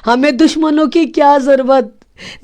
हमें दुश्मनों की क्या ज़रूरत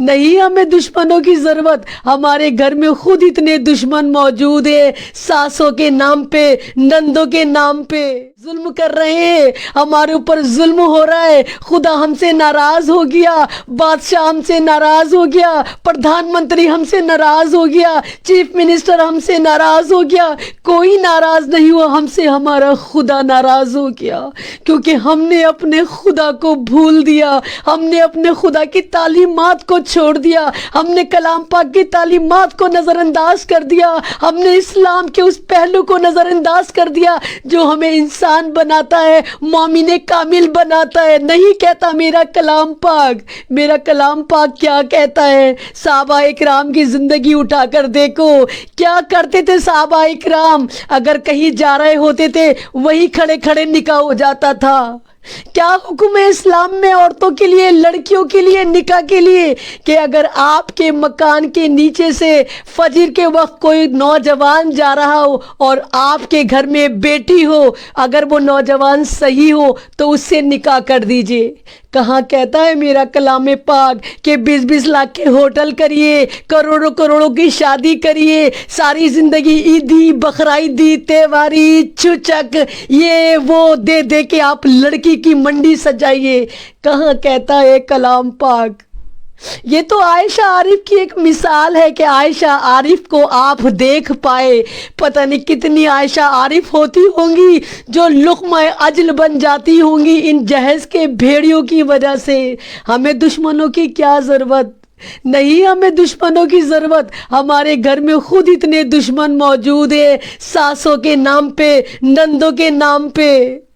नहीं, हमें दुश्मनों की ज़रूरत। हमारे घर में खुद इतने दुश्मन मौजूद है, सासों के नाम पे, नंदों के नाम पे जुल्म कर रहे हैं, हमारे ऊपर जुल्म हो रहा है। खुदा हमसे नाराज़ हो गया, बादशाह हमसे नाराज़ हो गया, प्रधानमंत्री हमसे नाराज़ हो गया, चीफ मिनिस्टर हमसे नाराज़ हो गया। कोई नाराज़ नहीं हुआ हमसे, हमारा खुदा नाराज़ हो गया, क्योंकि हमने अपने खुदा को भूल दिया, हमने अपने खुदा की तालीमात को छोड़ दिया, हमने कलाम पाक की तालीमात को नज़रअंदाज कर दिया, हमने इस्लाम के उस पहलू को नज़रअंदाज कर दिया जो हमें इंसान बनाता है, मोमिन कामिल बनाता है। नहीं कहता मेरा कलाम पाक, मेरा कलाम पाक क्या कहता है? सहाबा इकराम की ज़िंदगी उठाकर देखो, क्या करते थे सहाबा इकराम? अगर कहीं जा रहे होते थे, वहीं खड़े खड़े निकाह हो जाता था। क्या हुक्म है इस्लाम में औरतों के लिए, लड़कियों के लिए, निकाह के लिए, कि अगर आपके मकान के नीचे से फजर के वक्त कोई नौजवान जा रहा हो और आपके घर में बेटी हो, अगर वो नौजवान सही हो तो उससे निकाह कर दीजिए। कहाँ कहता है मेरा कलाम पाक कि 20-20 लाख के होटल करिए, करोड़ों करोड़ों की शादी करिए, सारी ज़िंदगी ईदी, बकराईदी, त्योहारी, चुचक, ये वो दे दे के आप लड़की की मंडी सजाइए। कहाँ कहता है कलाम पाक? ये तो आयशा आरिफ की एक मिसाल है कि आयशा आरिफ को आप देख पाए। पता नहीं कितनी आयशा आरिफ होती होंगी जो लुक़्मा अजल बन जाती होंगी इन जहेज़ के भेड़ियों की वजह से। हमें दुश्मनों की क्या ज़रूरत नहीं, हमें दुश्मनों की ज़रूरत। हमारे घर में खुद इतने दुश्मन मौजूद है, सासों के नाम पे, नंदों के नाम पे।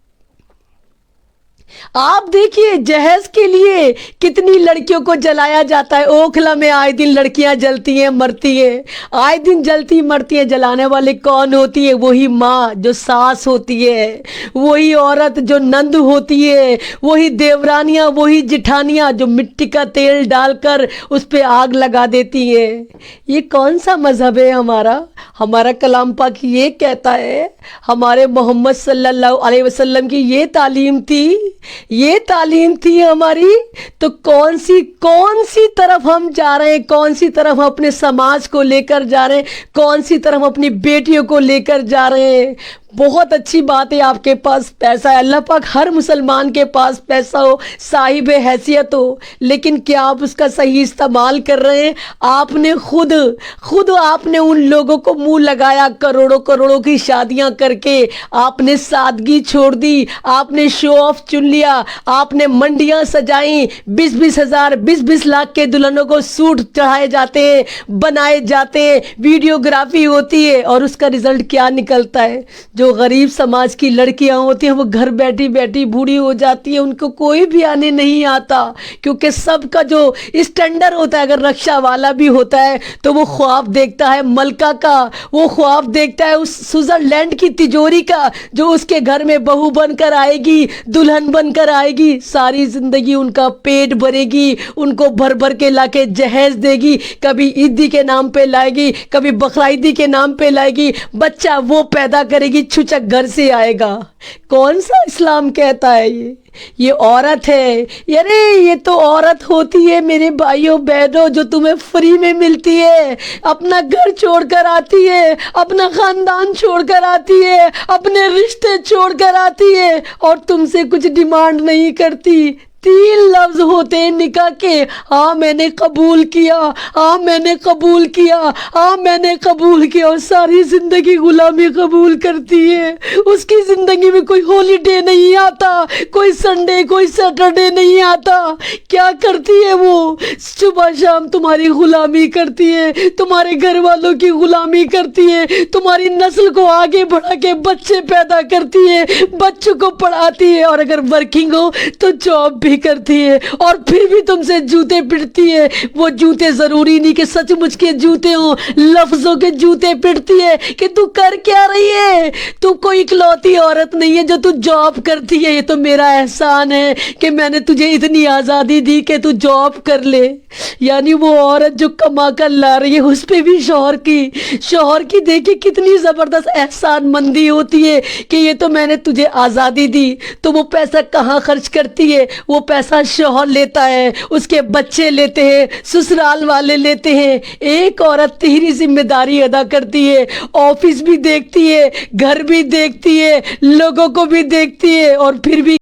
आप देखिए जहेज के लिए कितनी लड़कियों को जलाया जाता है। ओखला में आए दिन लड़कियां जलती हैं, मरती हैं, आए दिन जलती मरती हैं। जलाने वाले कौन होती है? वही माँ जो सास होती है, वही औरत जो नंद होती है, वही देवरानियां, वही जिठानियां जो मिट्टी का तेल डालकर उस पर आग लगा देती है। ये कौन सा मजहब है हमारा? हमारा कलाम पाक ये कहता है, हमारे मोहम्मद सल्लल्लाहु अलैहि वसल्लम की ये तालीम थी, ये तालीम थी हमारी। तो कौन सी तरफ हम जा रहे हैं, कौन सी तरफ अपने समाज को लेकर जा रहे हैं, कौन सी तरफ अपनी बेटियों को लेकर जा रहे हैं? बहुत अच्छी बात है आपके पास पैसा है, अल्लाह पाक हर मुसलमान के पास पैसा हो, साहिब हैसियत हो, लेकिन क्या आप उसका सही इस्तेमाल कर रहे हैं? आपने खुद आपने उन लोगों को मुंह लगाया, करोड़ों करोड़ों की शादियां करके आपने सादगी छोड़ दी, आपने शो ऑफ चुन लिया, आपने मंडियां सजाई, 20-20 हज़ार 20-20 लाख के दुल्हनों को सूट चढ़ाए जाते हैं, बनाए जाते हैं, वीडियोग्राफी होती है, और उसका रिजल्ट क्या निकलता है? जो गरीब समाज की लड़कियां होती हैं वो घर बैठी बैठी बूढ़ी हो जाती है, उनको कोई भी आने नहीं आता, क्योंकि सबका जो स्टैंडर्ड होता है, अगर रक्षा वाला भी होता है तो वो ख्वाब देखता है मलका का, वो ख्वाब देखता है उस स्विट्जरलैंड की तिजोरी का जो उसके घर में बहू बनकर आएगी, दुल्हन बनकर आएगी, सारी जिंदगी उनका पेट भरेगी, उनको भर भर के लाके जहेज देगी, कभी ईदी के नाम पे लाएगी, कभी बकराईदी के नाम पे लाएगी, बच्चा वो पैदा करेगी, छुचक घर से आएगा। कौन सा इस्लाम कहता है ये औरत है? अरे ये तो औरत होती है मेरे भाइयों बहनों, जो तुम्हें फ्री में मिलती है, अपना घर छोड़कर आती है, अपना खानदान छोड़कर आती है, अपने रिश्ते छोड़कर आती है, और तुमसे कुछ डिमांड नहीं करती। 3 लफ्ज होते हैं निकाह के, हाँ मैंने कबूल किया, हाँ मैंने कबूल किया, हाँ मैंने कबूल किया, और सारी ज़िंदगी गुलामी कबूल करती है। उसकी ज़िंदगी में कोई हॉलीडे नहीं आता, कोई संडे, कोई सैटरडे नहीं आता। क्या करती है वो? सुबह शाम तुम्हारी गुलामी करती है, तुम्हारे घर वालों की गुलामी करती है, तुम्हारी नस्ल को आगे बढ़ा के बच्चे पैदा करती है, बच्चों को पढ़ाती है, और अगर वर्किंग हो तो जॉब भी करती है, और फिर भी तुमसे जूते पिटती है। वो जूते जरूरी नहीं कि सचमुच के जूते हो, लफ्जों के जूते पिटती है कि तू कर क्या रही है, तू कोई इकलौती औरत नहीं है जो तू जॉब करती है, ये तो मेरा एहसान है कि मैंने तुझे इतनी आज़ादी दी कि तू जॉब कर ले। यानी वो औरत जो कमा कर ला रही है, उस पर भी शौहर की देखिए कितनी ज़बरदस्त एहसान मंदी होती है कि ये तो मैंने तुझे आज़ादी दी, तो वो पैसा कहाँ खर्च करती है? वो पैसा शौहर लेता है, उसके बच्चे लेते हैं, ससुराल वाले लेते हैं। एक औरत 3 जिम्मेदारी अदा करती है, ऑफिस भी देखती है, घर भी देखती है, लोगों को भी देखती है, और फिर भी